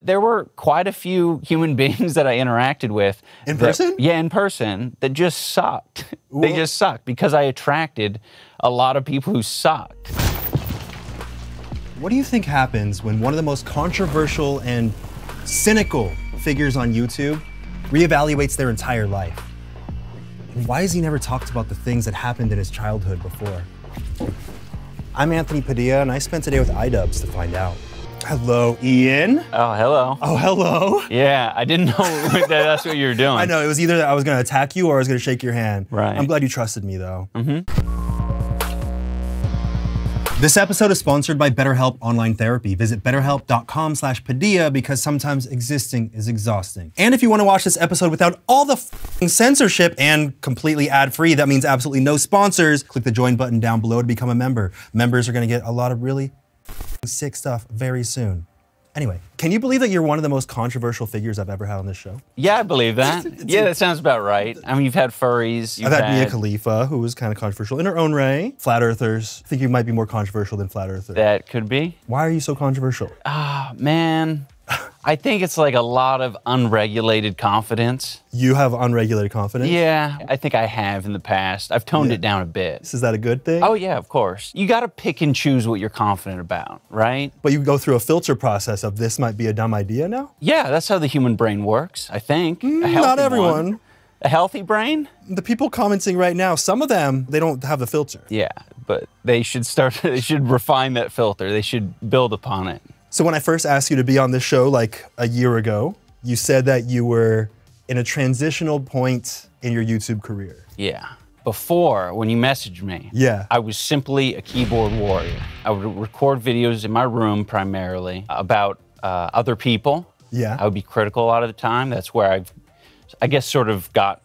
there were quite a few human beings that I interacted with. In person? Yeah, in person, that just sucked. They just sucked because I attracted a lot of people who sucked. What do you think happens when one of the most controversial and cynical figures on YouTube reevaluates their entire life? And why has he never talked about the things that happened in his childhood before? I'm Anthony Padilla, and I spent today with IDUBBBZ to find out. Hello, Ian. Oh, hello. Oh, hello. Yeah, I didn't know that that's what you were doing. I know, it was either that I was gonna attack you or I was gonna shake your hand. Right. I'm glad you trusted me though. Mm-hmm. This episode is sponsored by BetterHelp Online Therapy. Visit betterhelp.com/Padilla because sometimes existing is exhausting. And if you want to watch this episode without all the censorship and completely ad-free, that means absolutely no sponsors, click the join button down below to become a member. Members are gonna get a lot of really sick stuff very soon. Anyway, can you believe that you're one of the most controversial figures I've ever had on this show? Yeah, I believe that. Yeah, that sounds about right. I mean, you've had furries. I've had Mia Khalifa, who was kind of controversial in her own way. Flat earthers. I think you might be more controversial than flat earthers. That could be. Why are you so controversial? Ah, man. I think it's like a lot of unregulated confidence. You have unregulated confidence? Yeah, I think I have in the past. I've toned it down a bit. Is that a good thing? Oh yeah, of course. You gotta pick and choose what you're confident about, right? But you go through a filter process of this might be a dumb idea now? Yeah, that's how the human brain works, I think. Not everyone. One. A healthy brain? The people commenting right now, some of them, they don't have the filter. Yeah, but they should they should refine that filter. They should build upon it. So when I first asked you to be on this show like a year ago, you said that you were in a transitional point in your YouTube career. Yeah. Before, when you messaged me, I was simply a keyboard warrior. I would record videos in my room primarily about other people. Yeah. I would be critical a lot of the time. That's where I guess, sort of got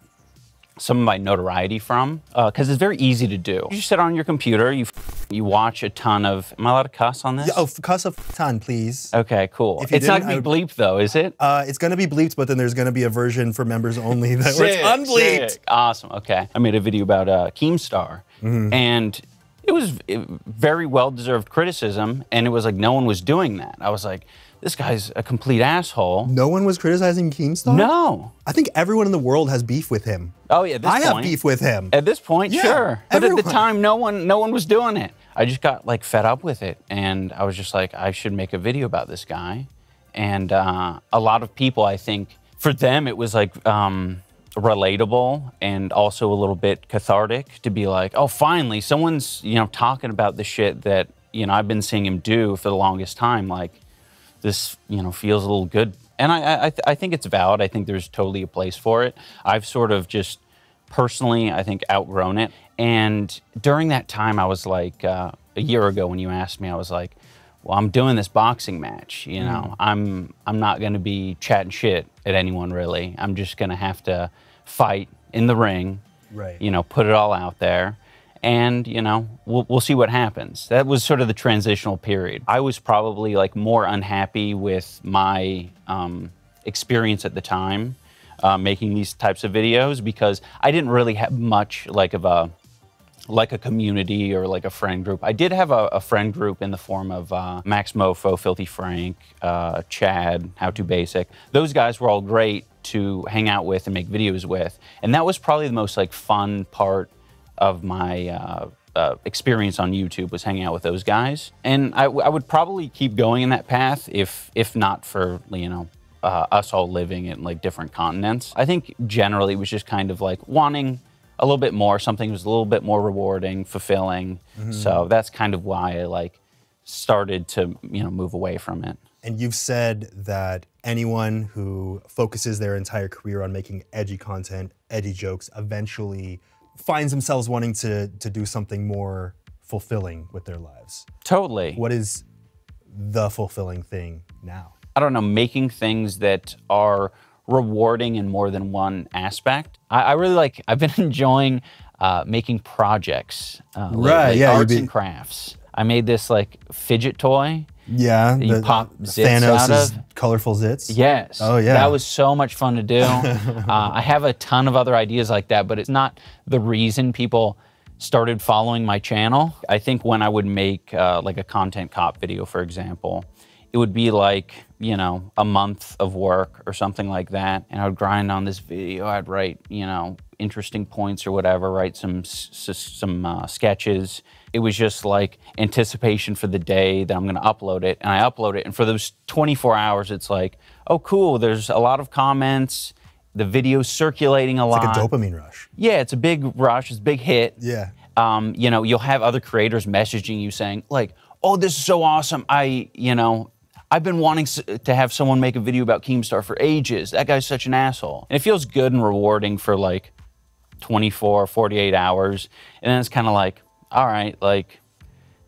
some of my notoriety from, because it's very easy to do. You just sit on your computer, you watch a ton of, am I allowed to cuss on this? Yeah, cuss a ton, please. Okay, cool. It's not gonna be bleeped though, is it? It's gonna be bleeped, but then there's gonna be a version for members only where it's unbleeped. Sick. Awesome, okay. I made a video about Keemstar, and it was very well-deserved criticism, and it was like no one was doing that. I was like, this guy's a complete asshole. No one was criticizing Keemstar? No. I think everyone in the world has beef with him. Oh yeah, at this point. I have beef with him. At this point, yeah, sure. But everyone. at the time, no one was doing it. I just got like fed up with it, and I was just like, I should make a video about this guy. And a lot of people, I think, for them, it was like relatable and also a little bit cathartic to be like, oh, finally, someone's talking about the shit that I've been seeing him do for the longest time. Like, this feels a little good, and I think it's valid. I think there's totally a place for it. I've sort of just personally, I think, outgrown it. And during that time, I was like, a year ago when you asked me, I was like, well, I'm doing this boxing match. I'm not going to be chatting shit at anyone really. I'm just going to have to fight in the ring. Right. Put it all out there. And, we'll see what happens. That was sort of the transitional period. I was probably like more unhappy with my experience at the time making these types of videos because I didn't really have much like a community or like a friend group. I did have a friend group in the form of Max Mofo, Filthy Frank, Chad, How To Basic. Those guys were all great to hang out with and make videos with. And that was probably the most like fun part of my experience on YouTube, was hanging out with those guys. And I would probably keep going in that path if not for, us all living in like different continents. I think generally it was just kind of like wanting a little bit more, something that was a little bit more rewarding, fulfilling. So that's kind of why I like started to, move away from it. And you've said that anyone who focuses their entire career on making edgy content, edgy jokes, eventually finds themselves wanting to do something more fulfilling with their lives. Totally. What is the fulfilling thing now? I don't know, making things that are rewarding in more than one aspect. I really like, I've been enjoying making projects, lately, arts and crafts. I made this like fidget toy. Yeah, you pop zits out of. Colorful zits? Yes. Oh yeah. That was so much fun to do. I have a ton of other ideas like that, but it's not the reason people started following my channel. I think when I would make like a content cop video, for example, it would be like, you know, a month of work or something like that. And I would grind on this video. I'd write, you know, interesting points or whatever, write some sketches. It was just like anticipation for the day that I'm going to upload it. And I upload it. And for those 24 hours, it's like, oh, cool. There's a lot of comments. The video's circulating a lot. It's like a dopamine rush. Yeah, it's a big rush. It's a big hit. Yeah. You know, you'll have other creators messaging you saying like, oh, this is so awesome. I've been wanting to have someone make a video about Keemstar for ages. That guy's such an asshole. And it feels good and rewarding for like 24, 48 hours. And then it's kind of like, all right, like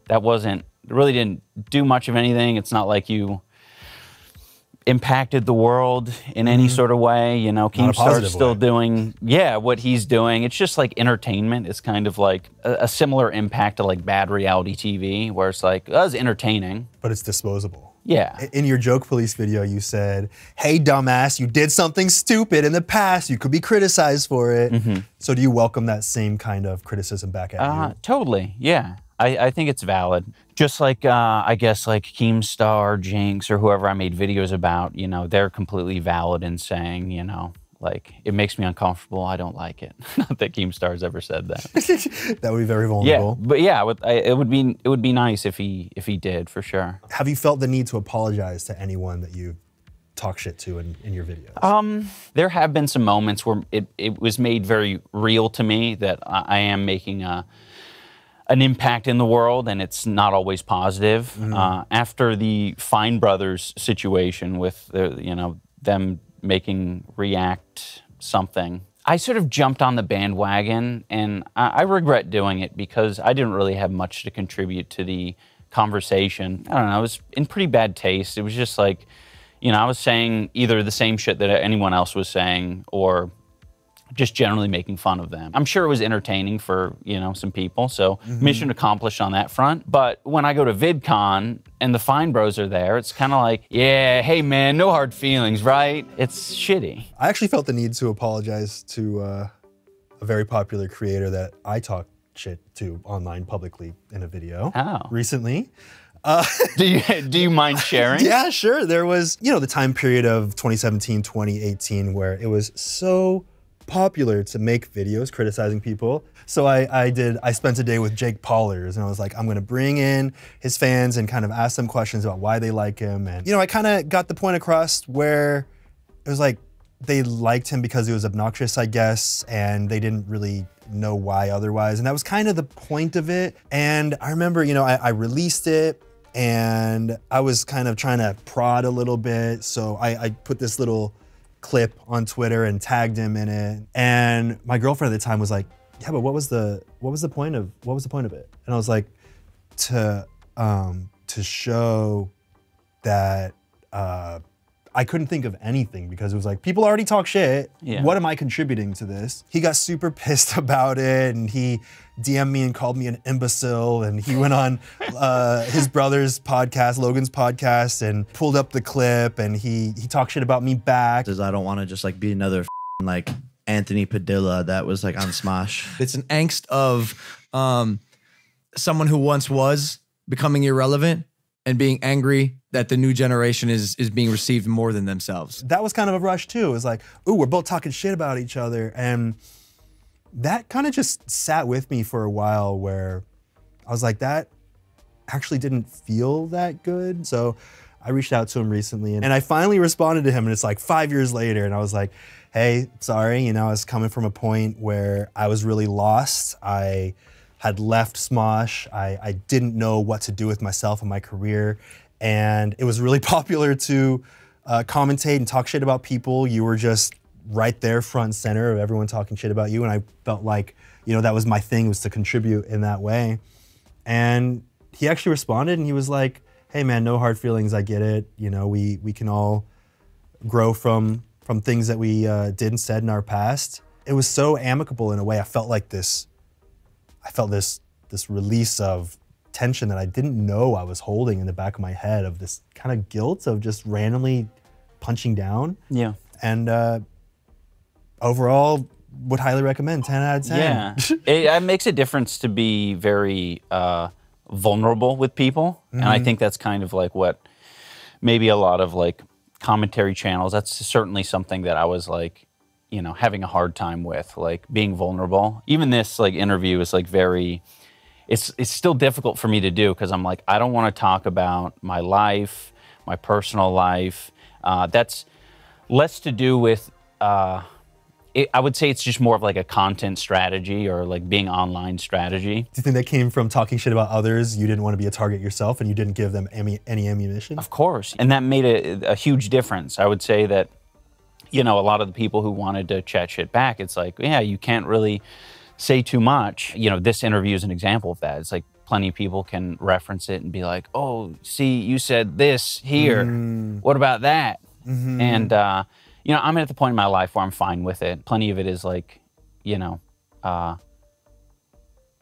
that really didn't do much of anything. It's not like you impacted the world in any sort of way. You know, Keemstar's still doing, what he's doing. It's just like entertainment. It's kind of like a similar impact to like bad reality TV where it's like, that was entertaining. But it's disposable. Yeah. In your Joke Police video, you said, hey, dumbass, you did something stupid in the past. You could be criticized for it. So do you welcome that same kind of criticism back at you? Totally, yeah. I think it's valid. Just like, I guess, like Keemstar, Jinx, or whoever I made videos about, you know, they're completely valid in saying, you know, like, it makes me uncomfortable, I don't like it. Not that Keemstar's ever said that. That would be very vulnerable. Yeah, but yeah, it would be nice if he did, for sure. Have you felt the need to apologize to anyone that you talk shit to in your videos? There have been some moments where it was made very real to me that I am making an impact in the world, and it's not always positive. After the Fine Brothers situation with them making React something, I sort of jumped on the bandwagon, and I regret doing it because I didn't really have much to contribute to the conversation. I don't know, it was in pretty bad taste. It was just like, you know, I was saying either the same shit that anyone else was saying or just generally making fun of them. I'm sure it was entertaining for, you know, some people, so mission accomplished on that front. But when I go to VidCon and the Fine Bros are there, it's kind of like, yeah, hey man, no hard feelings, right? It's shitty. I actually felt the need to apologize to a very popular creator that I talked shit to online publicly in a video recently. Do you mind sharing? Yeah, sure. There was, you know, the time period of 2017, 2018 where it was so popular to make videos criticizing people. So I spent a day with Jake Paulers, and I was like, I'm gonna bring in his fans and kind of ask them questions about why they like him. And, you know, I kind of got the point across where it was like, they liked him because he was obnoxious, I guess, and they didn't really know why otherwise. And that was kind of the point of it. And I remember, you know, I released it, and I was kind of trying to prod a little bit. So I put this little clip on Twitter and tagged him in it. And my girlfriend at the time was like, yeah, but what was the point of it? And I was like, to show that I couldn't think of anything because it was like, people already talk shit. Yeah. What am I contributing to this? He got super pissed about it, and he DM'd me and called me an imbecile, and he went on his brother's podcast, Logan's podcast, and pulled up the clip, and he talked shit about me back. I don't want to just like be another like Anthony Padilla that was like on Smosh. It's an angst of someone who once was becoming irrelevant and being angry that the new generation is being received more than themselves. That was kind of a rush too. It was like, ooh, we're both talking shit about each other. And that kind of just sat with me for a while where I was like, that actually didn't feel that good. So I reached out to him recently, and I finally responded to him, and it's like 5 years later, and I was like, hey, sorry, you know, I was coming from a point where I was really lost. I had left Smosh. I didn't know what to do with myself and my career. And it was really popular to commentate and talk shit about people. You were just right there front and center of everyone talking shit about you. And I felt like, you know, that was my thing, was to contribute in that way. And he actually responded, and he was like, hey man, no hard feelings, I get it. You know, we can all grow from things that we did and said in our past. It was so amicable in a way. I felt this release of tension that I didn't know I was holding in the back of my head, of this kind of guilt of just randomly punching down. Yeah. And overall, would highly recommend, 10 out of 10. Yeah, it makes a difference to be very vulnerable with people. And I think that's kind of like what maybe a lot of like commentary channels. That's certainly something that I was like, you know, having a hard time with, like being vulnerable. Even this like interview is like it's still difficult for me to do because I'm like, I don't want to talk about my life, my personal life. That's less to do with, I would say it's just more of like a content strategy or like being online strategy. Do you think that came from talking shit about others? You didn't want to be a target yourself and you didn't give them any ammunition? Of course. And that made a huge difference. I would say that, you know, a lot of the people who wanted to chat shit back, it's like, yeah, you can't really say too much. You know, this interview is an example of that. It's like plenty of people can reference it and be like, oh, see, you said this here. What about that? And, you know, I'm at the point in my life where I'm fine with it. Plenty of it is like, you know,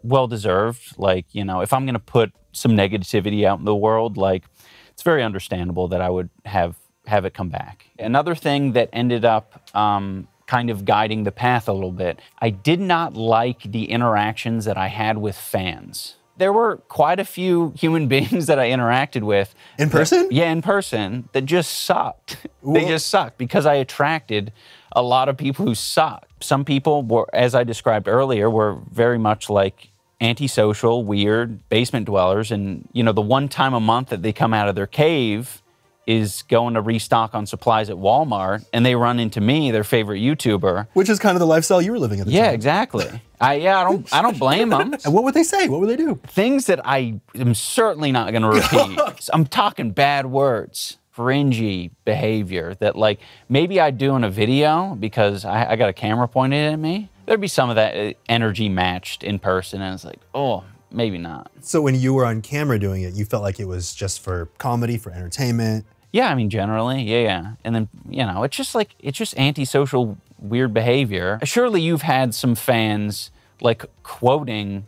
well-deserved. Like, you know, if I'm going to put some negativity out in the world, like, it's very understandable that I would have it come back. Another thing that ended up kind of guiding the path a little bit, I did not like the interactions that I had with fans. There were quite a few human beings that I interacted with. In person? Yeah, in person, that just sucked. They just sucked because I attracted a lot of people who sucked. Some people were, as I described earlier, were very much like antisocial, weird, basement dwellers. And, you know, the one time a month that they come out of their cave is going to restock on supplies at Walmart, and they run into me, their favorite YouTuber. Which is kind of the lifestyle you were living at the time. Yeah, exactly. I don't blame them. And what would they say? What would they do? Things that I am certainly not going to repeat. I'm talking bad words, cringy behavior that like maybe I'd do in a video because I got a camera pointed at me. There'd be some of that energy matched in person, and it's like, oh, maybe not. So when you were on camera doing it, you felt like it was just for comedy, for entertainment? Yeah, I mean, generally, yeah. And then, you know, it's just antisocial, weird behavior. Surely you've had some fans, like, quoting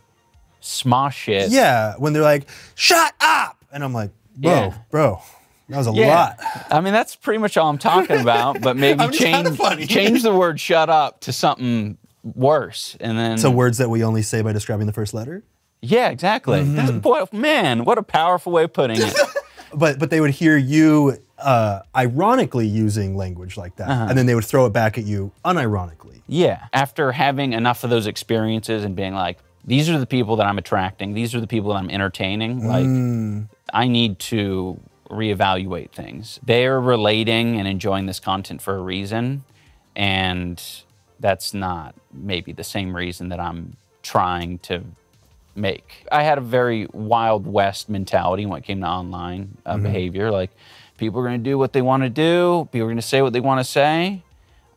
smosh shit. Yeah, when they're like, shut up! And I'm like, bro, that was a lot. I mean, that's pretty much all I'm talking about, but maybe change the word shut up to something worse, and then... So words that we only say by describing the first letter? Yeah, exactly. Boy, man, what a powerful way of putting it. But they would hear you ironically using language like that, and then they would throw it back at you unironically. Yeah, after having enough of those experiences and being like, these are the people that I'm attracting, these are the people that I'm entertaining, like, I need to reevaluate things. They're relating and enjoying this content for a reason, and that's not maybe the same reason that I'm trying to make. I had a very Wild West mentality when it came to online behavior. Like, people are going to do what they want to do, people are going to say what they want to say,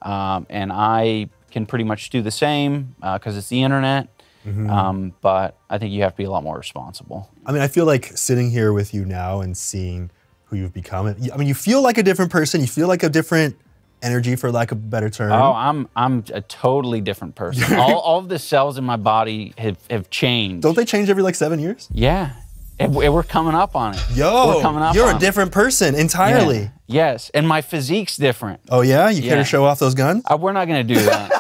and I can pretty much do the same because it's the internet, but I think you have to be a lot more responsible. I mean, I feel like sitting here with you now and seeing who you've become, I mean, you feel like a different person, you feel like a different energy, for lack of a better term. Oh, I'm a totally different person. all of the cells in my body have changed. Don't they change every like 7 years? Yeah. We're coming up on it. Yo, you're a different person entirely. Yeah. Yes, and my physique's different. Oh yeah? You care to show off those guns? We're not gonna do that.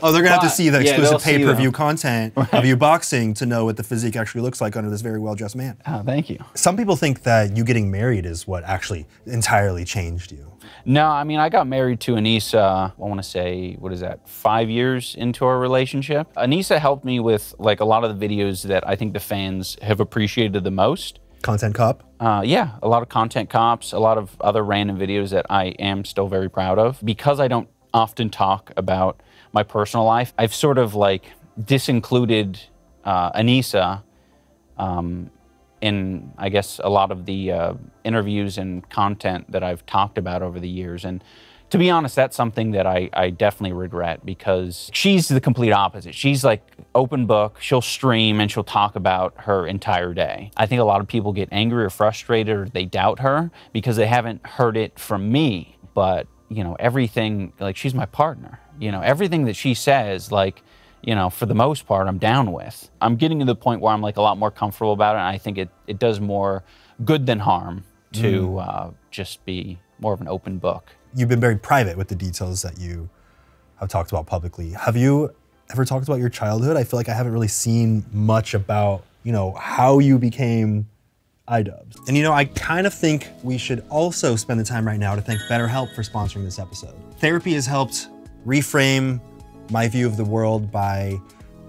Oh, they're gonna have to see the exclusive pay-per-view content of you boxing to know what the physique actually looks like under this very well-dressed man. Oh, thank you. Some people think that you getting married is what actually entirely changed you. No, I mean, I got married to Anissa, I want to say, what is that, 5 years into our relationship. Anissa helped me with like a lot of the videos that I think the fans have appreciated the most. Content cop? Yeah, a lot of content cops, a lot of other random videos that I am still very proud of. Because I don't often talk about my personal life, I've sort of like disincluded Anissa in, I guess, a lot of the interviews and content that I've talked about over the years. And to be honest, that's something that I definitely regret, because she's the complete opposite. She's like open book, she'll stream and she'll talk about her entire day. I think a lot of people get angry or frustrated or they doubt her because they haven't heard it from me. But, you know, everything, like, she's my partner. You know, everything that she says, like, you know, for the most part, I'm down with. I'm getting to the point where I'm like a lot more comfortable about it, and I think it does more good than harm to just be more of an open book. You've been very private with the details that you have talked about publicly. Have you ever talked about your childhood? I feel like I haven't really seen much about, you know, how you became IDUBBBZ. And you know, I kind of think we should also spend the time right now to thank BetterHelp for sponsoring this episode. Therapy has helped reframe my view of the world by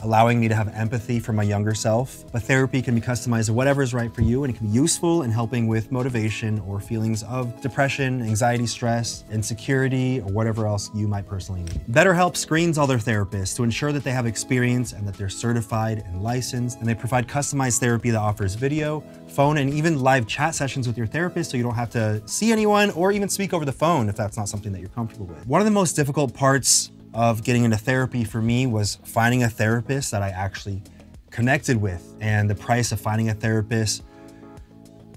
allowing me to have empathy for my younger self. But therapy can be customized to whatever is right for you, and it can be useful in helping with motivation or feelings of depression, anxiety, stress, insecurity, or whatever else you might personally need. BetterHelp screens all their therapists to ensure that they have experience and that they're certified and licensed, and they provide customized therapy that offers video, phone, and even live chat sessions with your therapist, so you don't have to see anyone or even speak over the phone if that's not something that you're comfortable with. One of the most difficult parts of getting into therapy for me was finding a therapist that I actually connected with. And the price of finding a therapist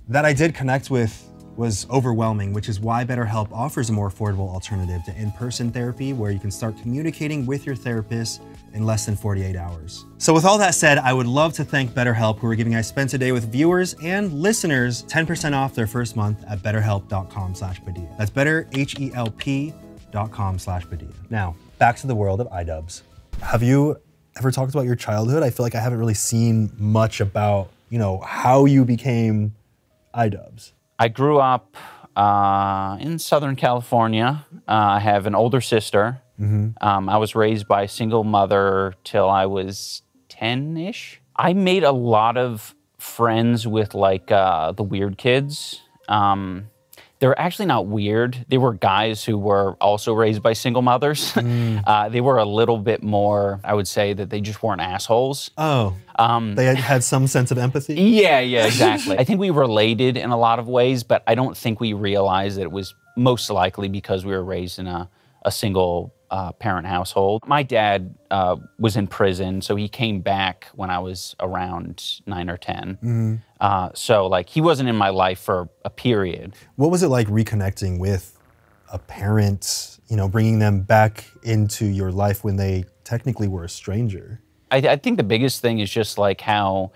that I did connect with was overwhelming, which is why BetterHelp offers a more affordable alternative to in-person therapy, where you can start communicating with your therapist in less than 48 hours. So with all that said, I would love to thank BetterHelp, who are giving I Spent Today with viewers and listeners 10% off their first month at betterhelp.com/Padilla. That's betterhelp.com/Padilla. Now, back to the world of IDUBBBZ. Have you ever talked about your childhood? I feel like I haven't really seen much about, you know, how you became IDUBBBZ. I grew up in Southern California. I have an older sister. I was raised by a single mother till I was 10-ish. I made a lot of friends with like the weird kids. They were actually not weird. They were guys who were also raised by single mothers. They were a little bit more, I would say that they just weren't assholes. Oh, they had some sense of empathy? Yeah, exactly. I think we related in a lot of ways, but I don't think we realized that it was most likely because we were raised in a single parent household. My dad was in prison, so he came back when I was around 9 or 10. So like he wasn't in my life for a period. What was it like reconnecting with a parent, you know, bringing them back into your life when they technically were a stranger? I think the biggest thing is just like how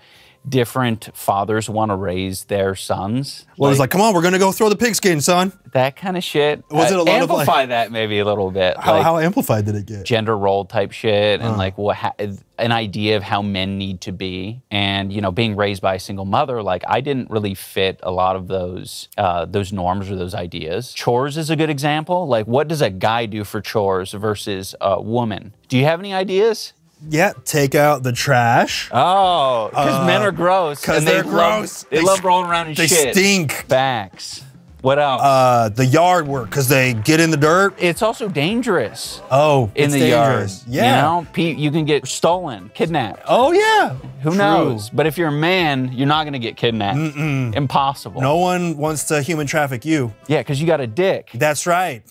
different fathers want to raise their sons. Well, it was like, come on, we're gonna go throw the pigskin, son. That kind of shit. Was it a lot of like, amplify that maybe a little bit? How amplified did it get? Gender role type shit and like an idea of how men need to be. And you know, being raised by a single mother, like I didn't really fit a lot of those norms or those ideas. Chores is a good example. Like, what does a guy do for chores versus a woman? Do you have any ideas? Yeah, take out the trash. Oh, because men are gross. Because they're gross. They love rolling around in shit. They stink. Facts. What else? The yard work, because they get in the dirt. It's also dangerous. Oh, in the dangerous. yard. Yeah. You know, you can get stolen, kidnapped. Oh, yeah. Who knows? But if you're a man, you're not going to get kidnapped. Impossible. No one wants to human traffic you. Yeah, because you got a dick. That's right.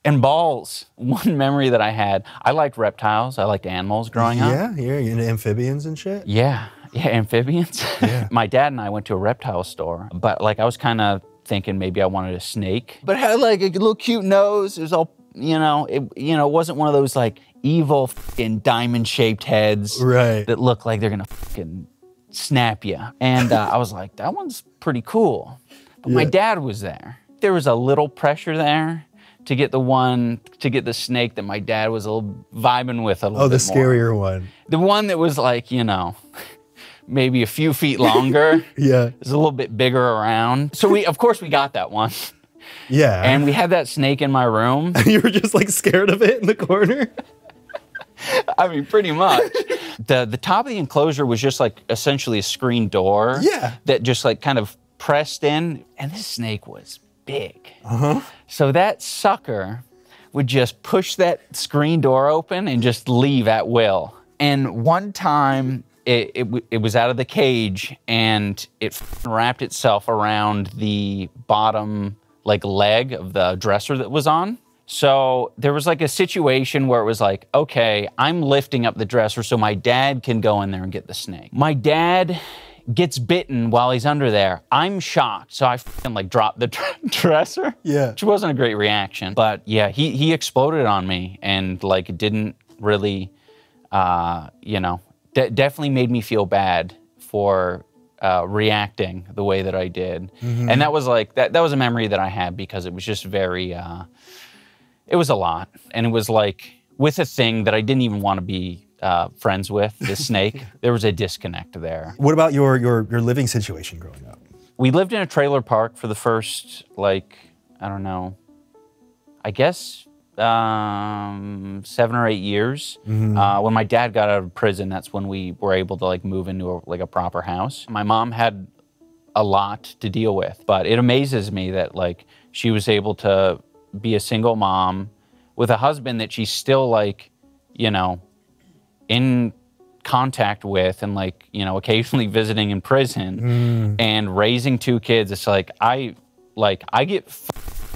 And balls. One memory that I had, I liked reptiles. I liked animals growing up. Yeah, you're into amphibians and shit? Yeah, amphibians. Yeah. My dad and I went to a reptile store, but like I was kind of thinking maybe I wanted a snake. But it had like a little cute nose. It was all, it wasn't one of those like evil fucking diamond-shaped heads that look like they're gonna fucking snap you. And I was like, that one's pretty cool. But my dad was there. There was a little pressure there to get the snake that my dad was a little vibing with a little bit more. Oh, the scarier one. The one that was like, maybe a few feet longer. Yeah. It was a little bit bigger around. So of course we got that one. Yeah. And we had that snake in my room. And you were just like scared of it in the corner? I mean, pretty much. The top of the enclosure was just like essentially a screen door. Yeah. That just like kind of pressed in, and this snake was big. So that sucker would just push that screen door open and just leave at will. And one time it was out of the cage and it wrapped itself around the bottom like leg of the dresser that was on. So there was like a situation where it was like, okay, I'm lifting up the dresser so my dad can go in there and get the snake. My dad gets bitten while he's under there. I'm shocked, so I like dropped the dresser. Yeah. Which wasn't a great reaction. But yeah, he exploded on me and like it didn't really, definitely made me feel bad for reacting the way that I did. And that was like, that was a memory that I had because it was just very, it was a lot. And it was like with a thing that I didn't even want to be friends with, the snake, there was a disconnect there. What about your living situation growing up? We lived in a trailer park for the first, like, I don't know, I guess 7 or 8 years. When my dad got out of prison, that's when we were able to like move into a proper house. My mom had a lot to deal with, but it amazes me that like she was able to be a single mom with a husband that she's still like, you know, in contact with and like, you know, occasionally visiting in prison and raising 2 kids. It's like, I get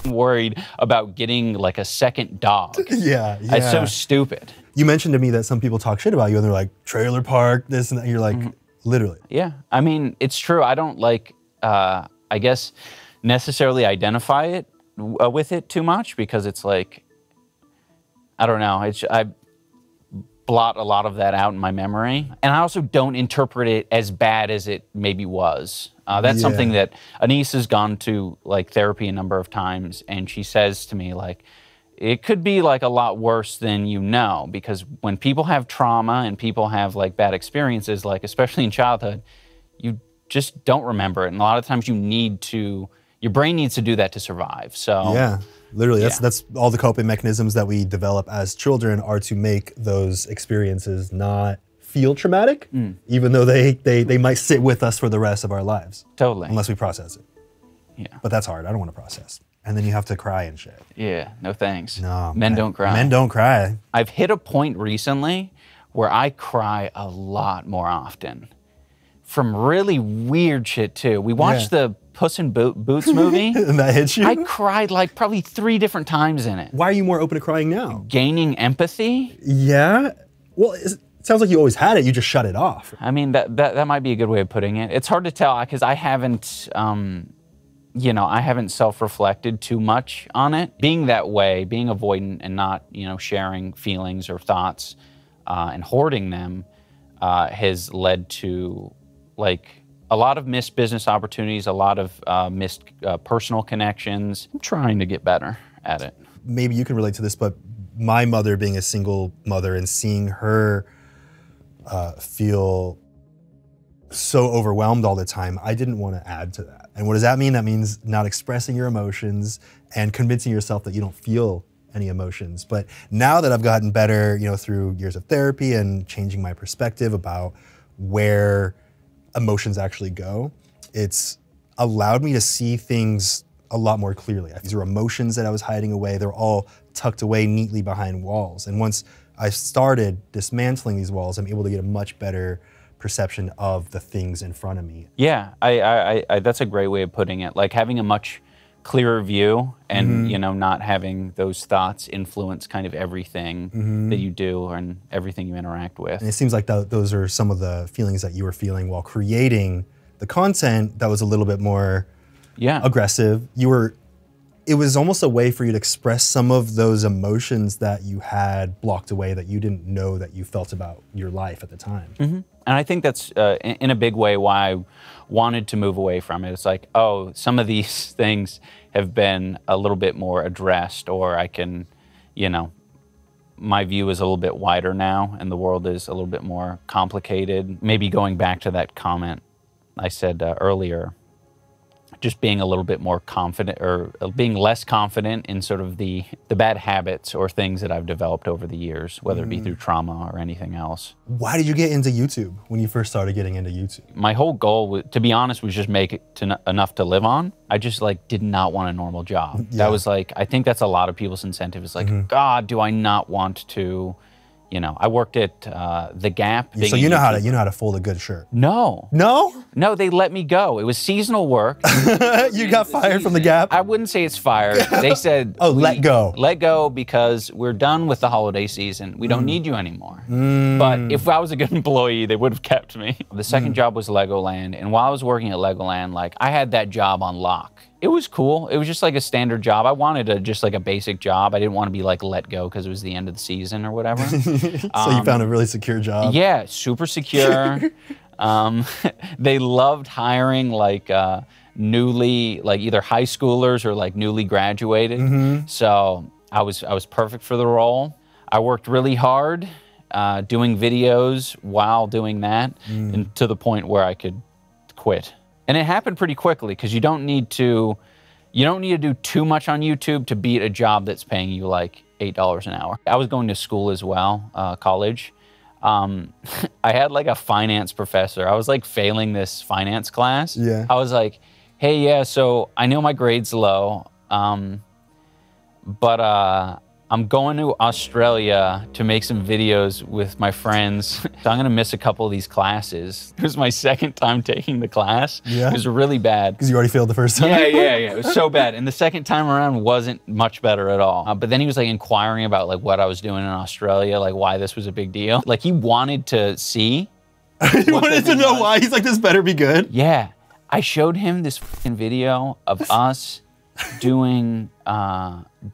worried about getting like a second dog. Yeah. It's so stupid. You mentioned to me that some people talk shit about you and they're like, trailer park, this and that. You're like, literally. Yeah, I mean, it's true. I don't like, I guess, necessarily identify it with it too much because it's like, I don't know. I blot a lot of that out in my memory. And I also don't interpret it as bad as it maybe was. That's something that Elise has gone to like therapy a number of times, and she says to me like, it could be like a lot worse than you know, because when people have trauma and people have like bad experiences, like especially in childhood, you just don't remember it. And a lot of times your brain needs to do that to survive. So yeah, literally, that's all the coping mechanisms that we develop as children are to make those experiences not feel traumatic, even though they might sit with us for the rest of our lives. Totally. Unless we process it. Yeah. But that's hard. I don't want to process. And then you have to cry and shit. Yeah, no thanks. No. Men don't cry. Men don't cry. I've hit a point recently where I cry a lot more often. From really weird shit too. We watched the Puss in Boots movie. And that hits you? I cried like probably 3 different times in it. Why are you more open to crying now? Gaining empathy. Yeah? Well, it sounds like you always had it, you just shut it off. I mean, that might be a good way of putting it. It's hard to tell because I haven't, you know, I haven't self-reflected too much on it. Being that way, being avoidant and not, you know, sharing feelings or thoughts and hoarding them has led to like a lot of missed business opportunities, a lot of missed personal connections. I'm trying to get better at it. Maybe you can relate to this, but my mother being a single mother and seeing her feel so overwhelmed all the time, I didn't want to add to that. And what does that mean? That means not expressing your emotions and convincing yourself that you don't feel any emotions. But now that I've gotten better, you know, through years of therapy and changing my perspective about where emotions actually go, it's allowed me to see things a lot more clearly. These are emotions that I was hiding away. They're all tucked away neatly behind walls. And once I started dismantling these walls, I'm able to get a much better perception of the things in front of me. Yeah, I that's a great way of putting it. Like having a much clearer view and, you know, not having those thoughts influence kind of everything that you do and everything you interact with. And it seems like those are some of the feelings that you were feeling while creating the content that was a little bit more aggressive. It was almost a way for you to express some of those emotions that you had blocked away that you didn't know that you felt about your life at the time. And I think that's in a big way why I wanted to move away from it. It's like, oh, some of these things have been a little bit more addressed, or I can, you know, my view is a little bit wider now and the world is a little bit more complicated. Maybe going back to that comment I said earlier, just being a little bit more confident or being less confident in sort of the bad habits or things that I've developed over the years, whether it be through trauma or anything else. Why did you get into YouTube when you first started getting into YouTube? My whole goal, to be honest, was just make it to enough to live on. I just like did not want a normal job. That was like, I think that's a lot of people's incentive. It's like, God, do I not want to, you know, I worked at The Gap. So you know how to fold a good shirt? No. No? No, they let me go. It was seasonal work. You got fired from The Gap? I wouldn't say it's fired. They said, oh, let go. Let go because we're done with the holiday season. We don't need you anymore. But if I was a good employee, they would have kept me. The second job was Legoland. And while I was working at Legoland, like I had that job on lock. It was cool. It was just like a standard job. I wanted just like a basic job. I didn't want to be like let go because it was the end of the season or whatever. So you found a really secure job? Yeah, super secure. They loved hiring like newly, like either high schoolers or like newly graduated. So I was perfect for the role. I worked really hard doing videos while doing that, and to the point where I could quit. And it happened pretty quickly because you don't need to do too much on YouTube to beat a job that's paying you like $8 an hour. I was going to school as well, college. I had like a finance professor. I was like failing this finance class. Yeah. I was like, hey, yeah, so I know my grade's low, but I'm going to Australia to make some videos with my friends. So I'm gonna miss a couple of these classes. It was my second time taking the class. Yeah. It was really bad. Because you already failed the first time? Yeah. It was so bad. And the second time around wasn't much better at all. But then he was like inquiring about like what I was doing in Australia, like why this was a big deal. Like he wanted to see. He wanted to know why. He's like, this better be good. Yeah. I showed him this fucking video of us doing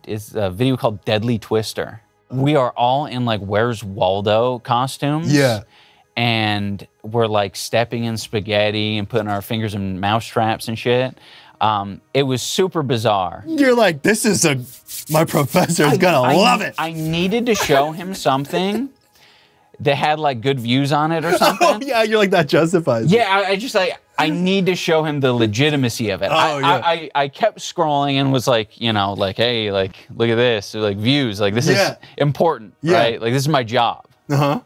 it's a video called Deadly Twister. We are all in like Where's Waldo costumes. Yeah. And we're like stepping in spaghetti and putting our fingers in mouse traps and shit. It was super bizarre. You're like, this is my professor's gonna love it. I needed to show him something that had like good views on it or something. Oh yeah, you're like, that justifies it. Yeah, I just like, I need to show him the legitimacy of it. I kept scrolling and was like, you know, like, hey, like, look at this, like views, like this is important, right? Like this is my job.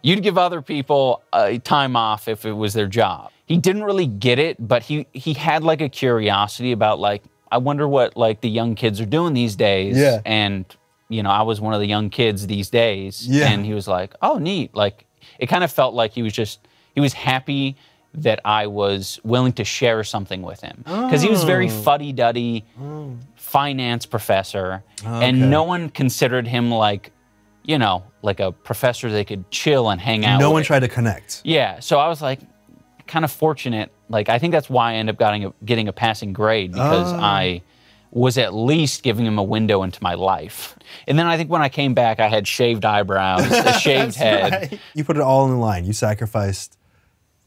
You'd give other people time off if it was their job. He didn't really get it, but he had like a curiosity about like, I wonder what like the young kids are doing these days. Yeah. And you know, I was one of the young kids these days. Yeah. And he was like, oh, neat. Like, it kind of felt like he was happy that I was willing to share something with him. Because he was very fuddy-duddy finance professor. And no one considered him like, you know, like a professor they could chill and hang out with. No one tried to connect. Yeah, so I was like, kind of fortunate. Like, I think that's why I ended up getting a passing grade, because I was at least giving him a window into my life. And then I think when I came back, I had shaved eyebrows, a shaved head. Right. You put it all in the line. You sacrificed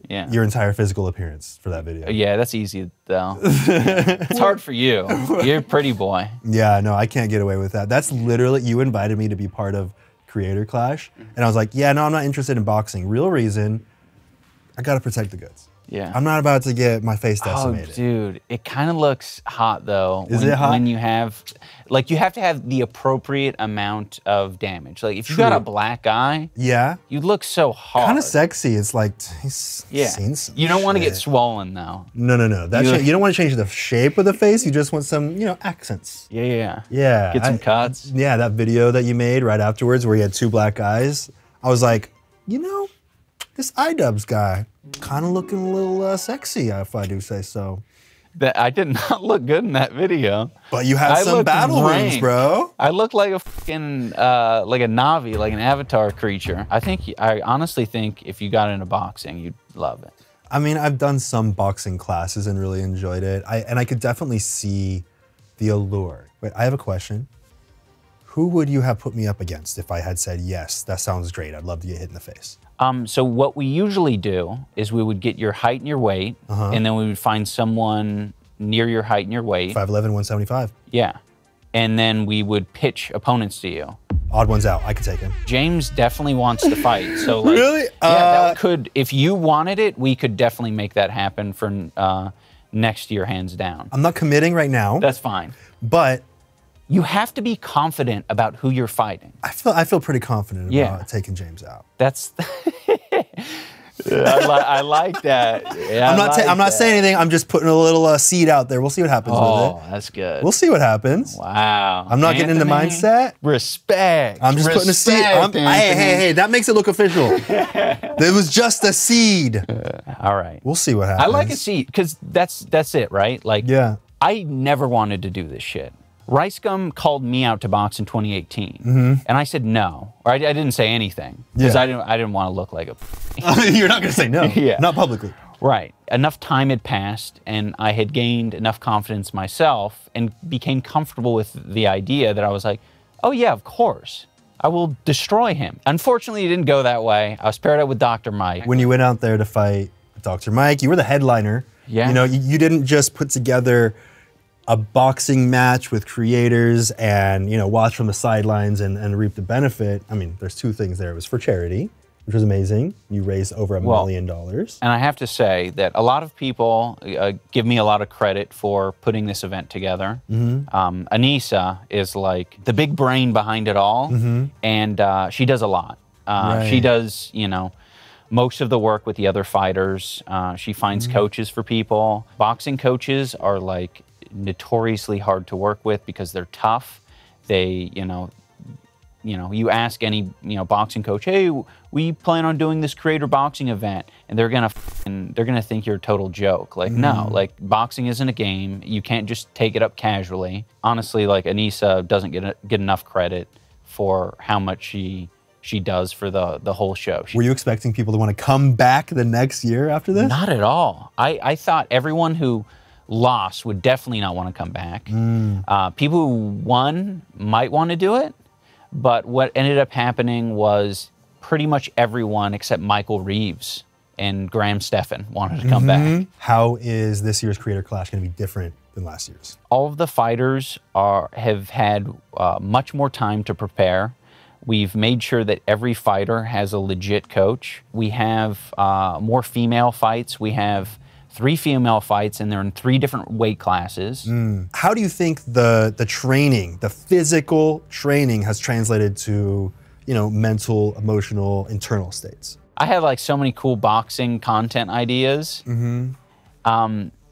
Yeah. your entire physical appearance for that video. Yeah, that's easy though. It's hard for you. You're a pretty boy. Yeah, no, I can't get away with that. That's literally, you invited me to be part of Creator Clash, and I was like, yeah, no, I'm not interested in boxing. Real reason, I gotta protect the goods. Yeah. I'm not about to get my face decimated. Oh, dude, it kind of looks hot though. Is it hot? When you have, like, you have to have the appropriate amount of damage. Like, if you got a black eye, yeah, you look so hard. kind of sexy. It's like, he's seen some You don't want to shit. get swollen though. No. You don't want to change the shape of the face. You just want some, you know, accents. Yeah. Yeah. Get some cuts. Yeah, that video that you made right afterwards where you had two black eyes, I was like, you know, this IDUBBBZ guy, kind of looking a little sexy, if I do say so. That I did not look good in that video. But you had some battle wounds, bro. I looked like a fucking, like a Navi, like an avatar creature. I honestly think if you got into boxing, you'd love it. I mean, I've done some boxing classes and really enjoyed it. And I could definitely see the allure. Wait, I have a question. Who would you have put me up against if I had said, yes, that sounds great, I'd love to get hit in the face? So what we usually do is we would get your height and your weight, and then we would find someone near your height and your weight. 5'11", 175. Yeah. And then we would pitch opponents to you. Odd one's out, I could take him. James definitely wants to fight. So like, really? Yeah, that could, if you wanted it, we could definitely make that happen for next year, hands down. I'm not committing right now. That's fine. But you have to be confident about who you're fighting. I feel pretty confident about taking James out. That's I like that. Yeah, I'm not saying anything. I'm just putting a little seed out there. We'll see what happens with it. Oh, that's good. We'll see what happens. Wow. I'm not getting into mindset. Respect. I'm just putting a seed. Hey, that makes it look official. There was just a seed. All right. We'll see what happens. I like a seed because that's it, right? Like, I never wanted to do this shit. Rice Gum called me out to box in 2018, and I said no, or I didn't say anything because I didn't want to look like a. You're not gonna say no, not publicly. Right. Enough time had passed, and I had gained enough confidence myself, and became comfortable with the idea that I was like, oh yeah, of course, I will destroy him. Unfortunately, it didn't go that way. I was paired up with Dr. Mike. When you went out there to fight Dr. Mike, you were the headliner. Yeah. You know, you didn't just put together a boxing match with creators and, you know, watch from the sidelines and reap the benefit. I mean, there's two things there. It was for charity, which was amazing. You raised over $1 million. And I have to say that a lot of people give me a lot of credit for putting this event together. Anissa is like the big brain behind it all, and she does a lot. She does, you know, most of the work with the other fighters. She finds coaches for people. Boxing coaches are like notoriously hard to work with because they're tough. They, you know, you ask any, boxing coach, hey, we plan on doing this creator boxing event, and they're gonna think you're a total joke. Like, no, like boxing isn't a game. You can't just take it up casually. Honestly, like Anissa doesn't get enough credit for how much she does for the whole show. Were you expecting people to want to come back the next year after this? Not at all. I thought everyone who lost would definitely not want to come back. People who won might want to do it, but what ended up happening was pretty much everyone except Michael Reeves and Graham Stephan wanted to come back. How is this year's Creator Clash going to be different than last year's? All of the fighters have had much more time to prepare. We've made sure that every fighter has a legit coach. We have more female fights. We have 3 female fights, and they're in 3 different weight classes. How do you think the training, the physical training, has translated to, mental, emotional, internal states? I had like so many cool boxing content ideas. And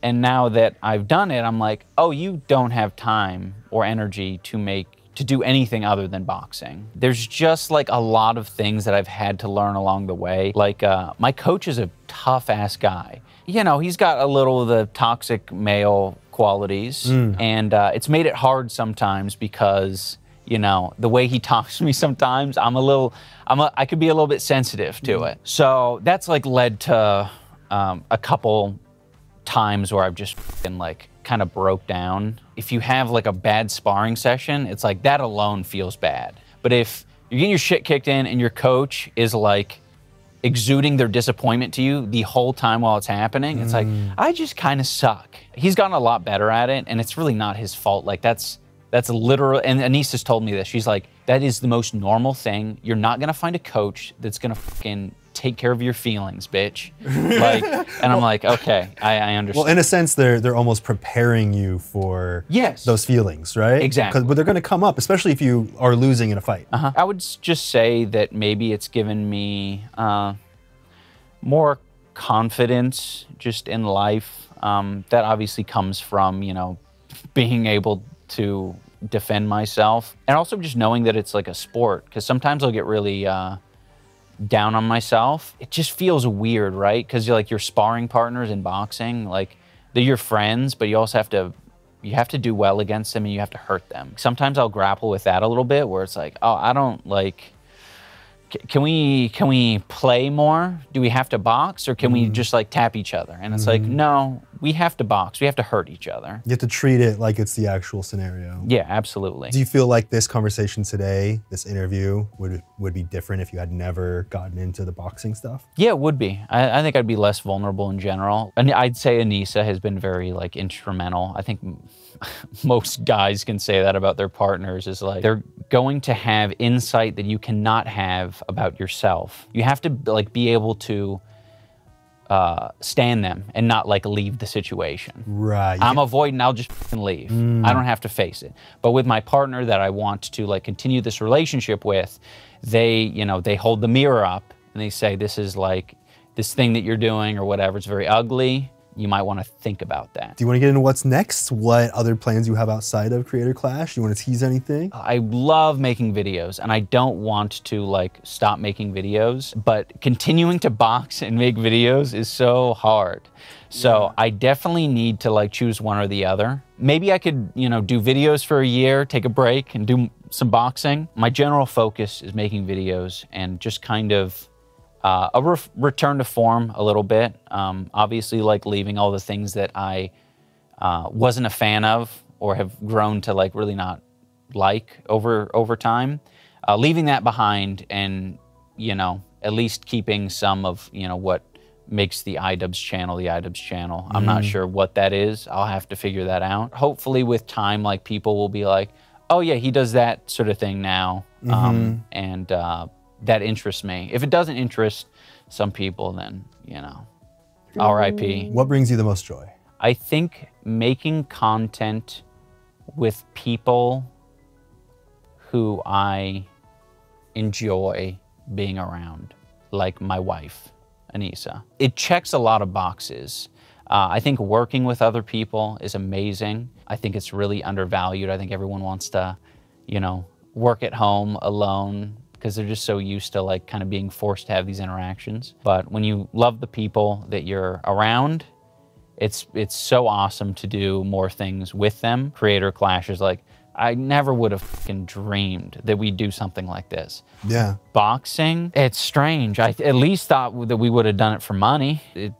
now that I've done it, I'm like, oh, you don't have time or energy to do anything other than boxing. There's just like a lot of things that I've had to learn along the way. Like my coach is a tough ass guy. He's got a little of the toxic male qualities, and it's made it hard sometimes because, the way he talks to me sometimes, I could be a little bit sensitive to it. So that's like led to a couple times where I've just kind of broke down. If you have like a bad sparring session, it's like that alone feels bad. But if you're getting your shit kicked in and your coach is like exuding their disappointment to you the whole time while it's happening, it's like, I just kind of suck. He's gotten a lot better at it, and it's really not his fault. Like that's literal, and Anissa's told me this. She's like, that is the most normal thing. You're not gonna find a coach that's gonna fucking take care of your feelings, bitch. And I'm like, okay, I understand. Well, in a sense, they're almost preparing you for those feelings, right? Exactly. But they're gonna come up, especially if you are losing in a fight. I would just say that maybe it's given me more confidence just in life. That obviously comes from, being able to defend myself, and also just knowing that it's like a sport, because sometimes I'll get really down on myself. It just feels weird, right? Because you're sparring partners in boxing, like they're your friends, but you also have to do well against them, and you have to hurt them. Sometimes I'll grapple with that a little bit, where it's like, oh, I don't like, can we play more? Do we have to box, or can we just like tap each other? And it's like, no, we have to box. We have to hurt each other. You have to treat it like it's the actual scenario. Yeah, absolutely. Do you feel like this conversation today, this interview, would be different if you had never gotten into the boxing stuff? Yeah, it would be. I think I'd be less vulnerable in general. And I'd say Anissa has been very like instrumental. I think most guys can say that about their partners, is like they're going to have insight that you cannot have about yourself. You have to like be able to stand them and not like leave the situation. Right. I'm avoiding, I'll just f***ing leave. I don't have to face it. But with my partner that I want to like continue this relationship with, they hold the mirror up and they say, this is like, this thing that you're doing or whatever, it's very ugly. You might want to think about that. Do you want to get into what's next? What other plans you have outside of Creator Clash? Do you want to tease anything? I love making videos, and I don't want to like stop making videos, but continuing to box and make videos is so hard. So I definitely need to like choose one or the other. Maybe I could, do videos for a year, take a break, and do some boxing. My general focus is making videos and just kind of a return to form a little bit. Obviously, like leaving all the things that I wasn't a fan of or have grown to like really not like over time. Leaving that behind, and at least keeping some of what makes the IDUBBBZ channel the IDUBBBZ channel. I'm not sure what that is. I'll have to figure that out. Hopefully, with time, like people will be like, oh yeah, he does that sort of thing now, and that interests me. If it doesn't interest some people, then, you know, RIP. What brings you the most joy? I think making content with people who I enjoy being around, like my wife, Anissa. It checks a lot of boxes. I think working with other people is amazing. I think it's really undervalued. I think everyone wants to, you know, work at home alone because they're just so used to like kind of being forced to have these interactions. But when you love the people that you're around, it's so awesome to do more things with them. Creator clashes, like I never would have fucking dreamed that we'd do something like this. Yeah. Boxing, it's strange. I at least thought that we would have done it for money. It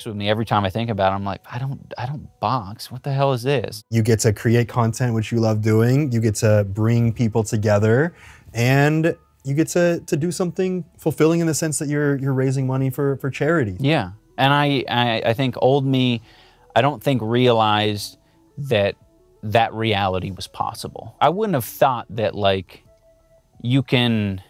with me every time I think about it. I'm like, I don't box. What the hell is this? You get to create content which you love doing. You get to bring people together, and you get to do something fulfilling in the sense that you're raising money for charity. Yeah, and I think old me, I don't think realized that reality was possible. I wouldn't have thought that like you can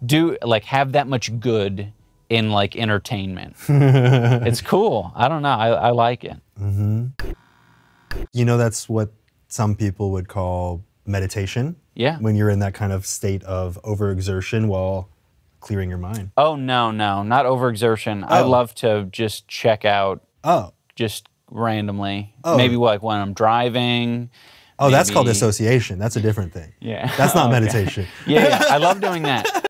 do like have that much good in like entertainment. It's cool. I don't know. I like it. Mm-hmm. You know, that's what some people would call meditation. Yeah. When you're in that kind of state of overexertion while clearing your mind. Oh, no, not overexertion. I love to just check out just randomly. Maybe like when I'm driving. Oh, that's called dissociation. That's a different thing. Yeah. That's not meditation. Yeah, I love doing that.